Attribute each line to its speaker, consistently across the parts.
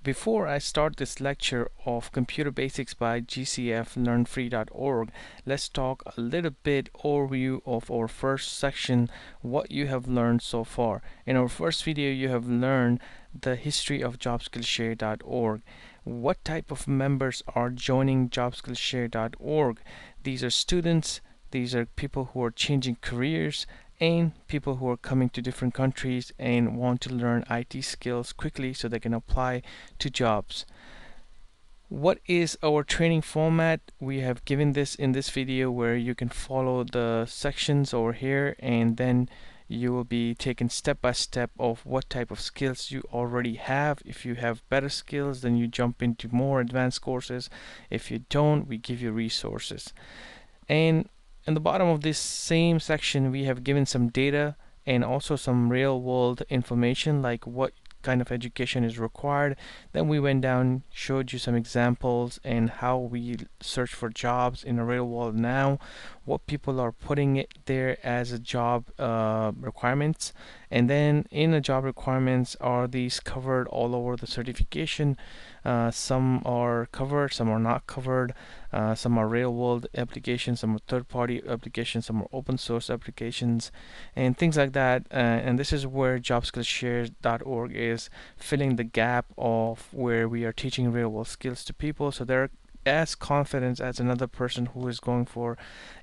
Speaker 1: Before I start this lecture of Computer Basics by gcflearnfree.org, let's talk a little bit overview of our first section, what you have learned so far. In our first video, you have learned the history of jobskillshare.org. What type of members are joining jobskillshare.org? These are students, these are people who are changing careers, and people who are coming to different countries and want to learn IT skills quickly so they can apply to jobs. What is our training format? We have given this in this video where you can follow the sections over here, and then you will be taken step by step of what type of skills you already have. If you have better skills, then you jump into more advanced courses. If you don't, we give you resources. And in the bottom of this same section, we have given some data and also some real world information, like what kind of education is required. Then we went down, showed you some examples and how we search for jobs in the real world now, what people are putting it there as a job requirements. And then in the job requirements, are these covered all over the certification? Some are covered, some are not covered. Some are real world applications, some are third party applications, some are open source applications, and things like that. And this is where jobskillshare.org is filling the gap of where we are teaching real world skills to people, so they're as confident as another person who is going for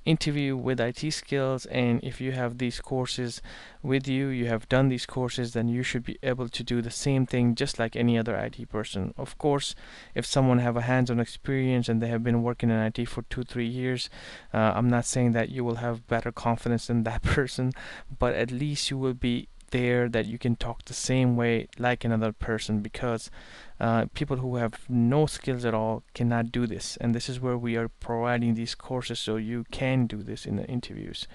Speaker 1: interview with IT skills. And if you have these courses with you, you have done these courses, then you should be able to do the same thing just like any other IT person. Of course, if someone have a hands-on experience and they have been working in IT for 2-3 years, I'm not saying that you will have better confidence than that person, but at least you will be there that you can talk the same way like another person, because people who have no skills at all cannot do this, and this is where we are providing these courses so you can do this in the interviews.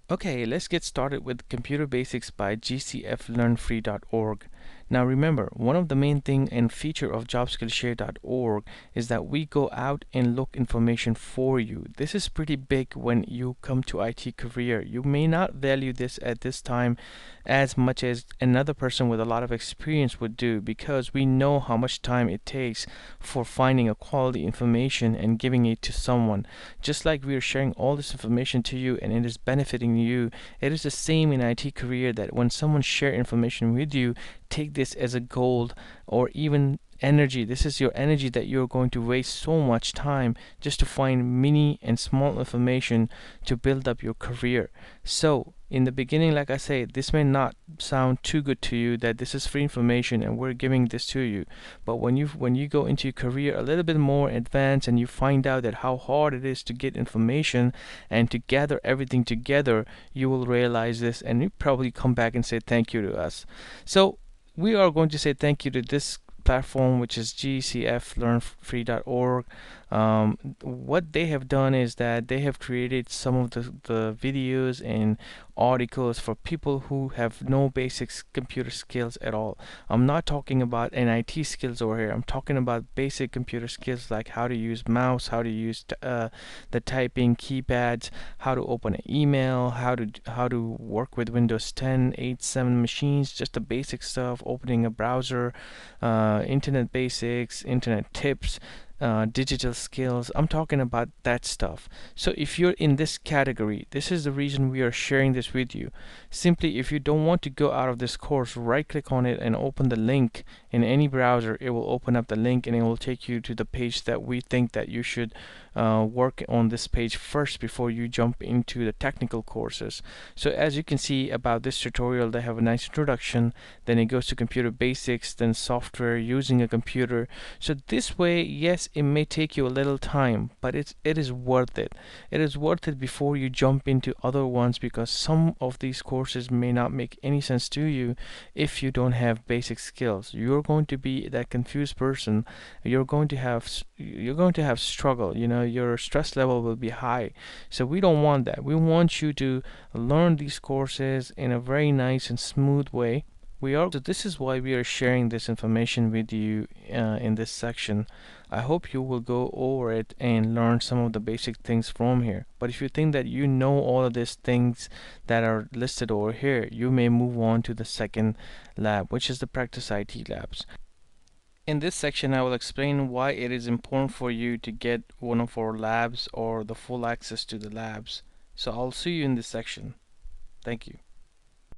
Speaker 1: Okay, let's get started with Computer Basics by gcflearnfree.org. Now remember, one of the main thing and feature of jobskillshare.org is that we go out and look information for you. This is pretty big when you come to IT career. You may not value this at this time as much as another person with a lot of experience would do, because we know how much time it takes for finding a quality information and giving it to someone. Just like we are sharing all this information to you and it is benefiting you, it is the same in IT career, that when someone share information with you, take this as a gold or even energy. This is your energy that you're going to waste so much time just to find mini and small information to build up your career. So in the beginning, like I say, this may not sound too good to you that this is free information and we're giving this to you, but when you go into your career a little bit more advanced and you find out that how hard it is to get information and to gather everything together, you will realize this and you probably come back and say thank you to us. So we are going to say thank you to this platform, which is gcflearnfree.org. What they have done is that they have created some of the videos and articles for people who have no basic computer skills at all. I'm not talking about NIT skills over here. I'm talking about basic computer skills like how to use mouse, how to use the typing keypads, how to open an email, how to work with Windows 10, 8, 7 machines, just the basic stuff, opening a browser, internet basics, internet tips, digital skills. I'm talking about that stuff. So if you're in this category, this is the reason we are sharing this with you. Simply, if you don't want to go out of this course, right click on it and open the link in any browser. It will open up the link and it will take you to the page that we think that you should work on this page first before you jump into the technical courses. So as you can see about this tutorial, they have a nice introduction, then it goes to computer basics, then software using a computer. So this way, yes, it may take you a little time, but it is worth it. It is worth it before you jump into other ones, because some of these courses may not make any sense to you if you don't have basic skills. You're going to be that confused person. You're going to have struggle. Your stress level will be high. So we don't want that. We want you to learn these courses in a very nice and smooth way. So this is why we are sharing this information with you in this section. I hope you will go over it and learn some of the basic things from here. But if you think that you know all of these things that are listed over here, you may move on to the second lab, which is the practice IT labs. In this section, I will explain why it is important for you to get one of our labs or the full access to the labs. So I'll see you in this section. Thank you.